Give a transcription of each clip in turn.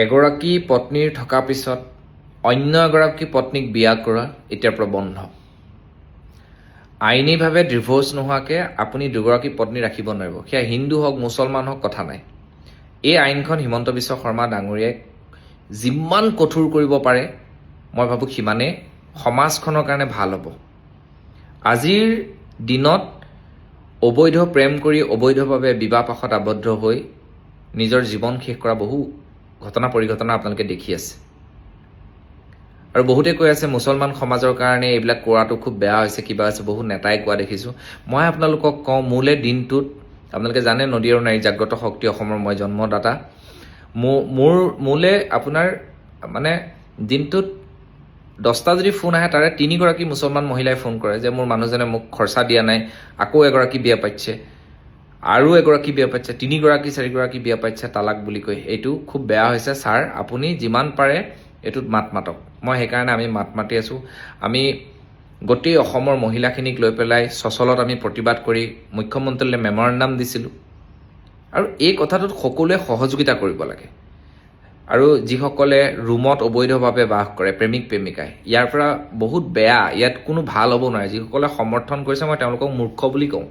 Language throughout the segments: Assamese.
এগৰাকী পত্নীৰ থকা পিছত অন্য এগৰাকী পত্নীক বিয়া কৰা এতিয়াৰ পৰা বন্ধ। আইনীভাৱে ডিভোৰ্চ নোহোৱাকৈ আপুনি দুগৰাকী পত্নী ৰাখিব নোৱাৰিব। সেয়া হিন্দু হওক মুছলমান হওক কথা নাই। এই আইনখন হিমন্ত বিশ্ব শৰ্মা ডাঙৰীয়াই যিমান কঠোৰ কৰিব পাৰে মই ভাবোঁ সিমানেই সমাজখনৰ কাৰণে ভাল হ'ব। আজিৰ দিনত অবৈধ প্ৰেম কৰি অবৈধভাৱে বিবাহ পাশত আবদ্ধ হৈ নিজৰ জীৱন শেষ কৰা বহু ঘটনা পৰিঘটনা আপোনালোকে দেখি আছে। আৰু বহুতে কৈ আছে মুছলমান সমাজৰ কাৰণে এইবিলাক কৰাটো খুব বেয়া হৈছে, কিবা হৈছে, বহু নেতাই কোৱা দেখিছোঁ। মই আপোনালোকক কওঁ, মোলে দিনটোত আপোনালোকে জানে নদী আৰু নাৰী জাগ্ৰত শক্তি অসমৰ মই জন্মদাতা। মোলে আপোনাৰ মানে দিনটোত 10টা যদি ফোন আহে তাৰে 3গৰাকী মুছলমান মহিলাই ফোন কৰে যে মোৰ মানুহজনে মোক খৰচা দিয়া নাই, আকৌ এগৰাকী বিয়া পাতিছে, আৰু এগৰাকী বিয়া পাতিছে, 3গৰাকী 4গৰাকী বিয়া পাতিছে, তালাক বুলি কয়। এইটো খুব বেয়া হৈছে ছাৰ। আপুনি যিমান পাৰে এইটোত মাত মাতক। মই সেইকাৰণে আমি মাত মাতি আছোঁ। আমি গোটেই অসমৰ মহিলাখিনিক লৈ পেলাই চচলত আমি প্ৰতিবাদ কৰি মুখ্যমন্ত্ৰীলৈ মেমৰেণ্ডাম দিছিলোঁ। আৰু এই কথাটোত সকলোৱে সহযোগিতা কৰিব লাগে। আৰু যিসকলে ৰুমত অবৈধভাৱে বাস কৰে প্ৰেমিক প্ৰেমিকাই, ইয়াৰ পৰা বহুত বেয়া, ইয়াত কোনো ভাল হ'ব নোৱাৰে। যিসকলে সমৰ্থন কৰিছে মই তেওঁলোকক মূৰ্খ বুলি কওঁ।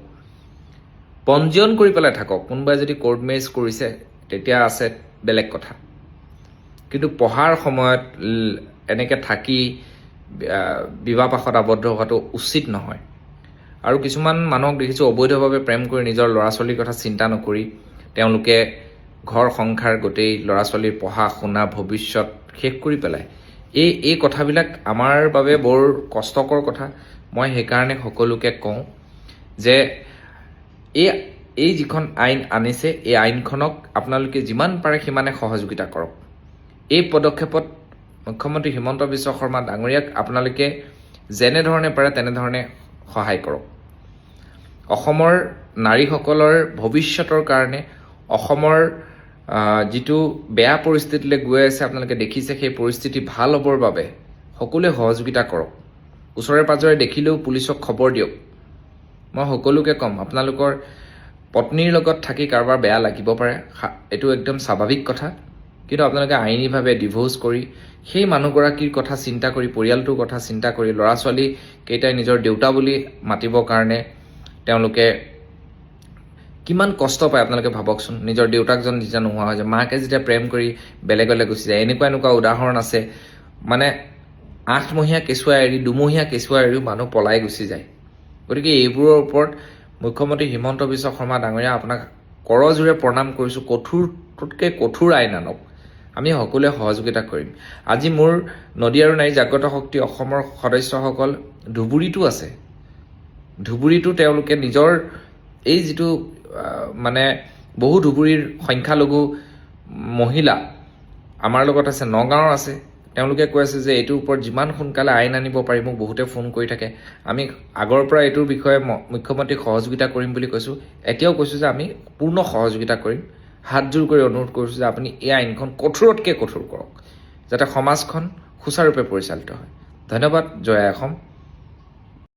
পঞ্জীয়ন কৰি পেলাই থাকক। কোনোবাই যদি কোৰ্ট মেৰেজ কৰিছে তেতিয়া আছে বেলেগ কথা, কিন্তু পঢ়াৰ সময়ত এনেকৈ থাকি বিবাহ পাশত আবদ্ধ হোৱাটো উচিত নহয়। আৰু কিছুমান মানুহক দেখিছোঁ অবৈধভাৱে প্ৰেম কৰি নিজৰ ল'ৰা ছোৱালীৰ কথা চিন্তা নকৰি তেওঁলোকে ঘৰ সংসাৰ গোটেই ল'ৰা ছোৱালীৰ পঢ়া শুনা ভৱিষ্যত শেষ কৰি পেলায়। এই কথাবিলাক আমাৰ বাবে বৰ কষ্টকৰ কথা। মই সেইকাৰণে সকলোকে কওঁ যে এই যিখন আইন আনিছে এই আইনখনক আপোনালোকে যিমান পাৰে সিমানে সহযোগিতা কৰক। এই পদক্ষেপত মুখ্যমন্ত্ৰী হিমন্ত বিশ্ব শৰ্মা ডাঙৰীয়াক আপোনালোকে যেনেধৰণে পাৰে তেনেধৰণে সহায় কৰক। অসমৰ নাৰীসকলৰ ভৱিষ্যতৰ কাৰণে অসমৰ যিটো বেয়া পৰিস্থিতিলৈ গৈ আছে আপোনালোকে দেখিছে, সেই পৰিস্থিতি ভাল হ'বৰ বাবে সকলোৱে সহযোগিতা কৰক। ওচৰে পাজৰে দেখিলেও পুলিচক খবৰ দিয়ক। মই সকলোকে ক'ম, আপোনালোকৰ পত্নীৰ লগত থাকি কাৰোবাৰ বেয়া লাগিব পাৰে, এইটো একদম স্বাভাৱিক কথা, কিন্তু আপোনালোকে আইনীভাৱে ডিভোৰ্চ কৰি সেই মানুহগৰাকীৰ কথা চিন্তা কৰি, পৰিয়ালটোৰ কথা চিন্তা কৰি, ল'ৰা ছোৱালী কেইটাই নিজৰ দেউতা বুলি মাতিবৰ কাৰণে তেওঁলোকে কিমান কষ্ট পায় আপোনালোকে ভাবকচোন। নিজৰ দেউতাকজন যেতিয়া নোহোৱা হৈ যায়, মাকে যেতিয়া প্ৰেম কৰি বেলেগলৈ গুচি যায়। এনেকুৱা উদাহৰণ আছে, মানে 8মহীয়া কেঁচুৱা এৰি 2মহীয়া কেঁচুৱা এৰিও মানুহ পলাই গুচি যায়। গতিকে এইবোৰৰ ওপৰত মুখ্যমন্ত্ৰী হিমন্ত বিশ্ব শৰ্মা ডাঙৰীয়া আপোনাক কৰজোৰে প্ৰণাম কৰিছোঁ। কঠোৰতকৈ কঠোৰ আইন আনক। আমি সকলোৱে সহযোগিতা কৰিম। আজি মোৰ নদী আৰু নাৰী জাগ্ৰত শক্তি অসমৰ সদস্যসকল ধুবুৰীতো আছে। ধুবুৰীতো তেওঁলোকে নিজৰ এই যিটো মানে বহু ধুবুৰীৰ সংখ্যালঘু মহিলা আমাৰ লগত আছে, নগাঁৱৰ আছে। তেওঁলোকে কৈ আছে যে এইটোৰ ওপৰত যিমান সোনকালে আইন আনিব পাৰি। মোক বহুতে ফোন কৰি থাকে। আমি আগৰ পৰা এইটোৰ বিষয়ে মুখ্যমন্ত্ৰীক সহযোগিতা কৰিম বুলি কৈছোঁ। এতিয়াও কৈছোঁ যে আমি পূৰ্ণ সহযোগিতা কৰিম। হাতযোৰ কৰি অনুৰোধ কৰিছোঁ যে আপুনি এই আইনখন কঠোৰতকৈ কঠোৰ কৰক, যাতে সমাজখন সুচাৰুৰূপে পৰিচালিত হয়। ধন্যবাদ। জয় অসম।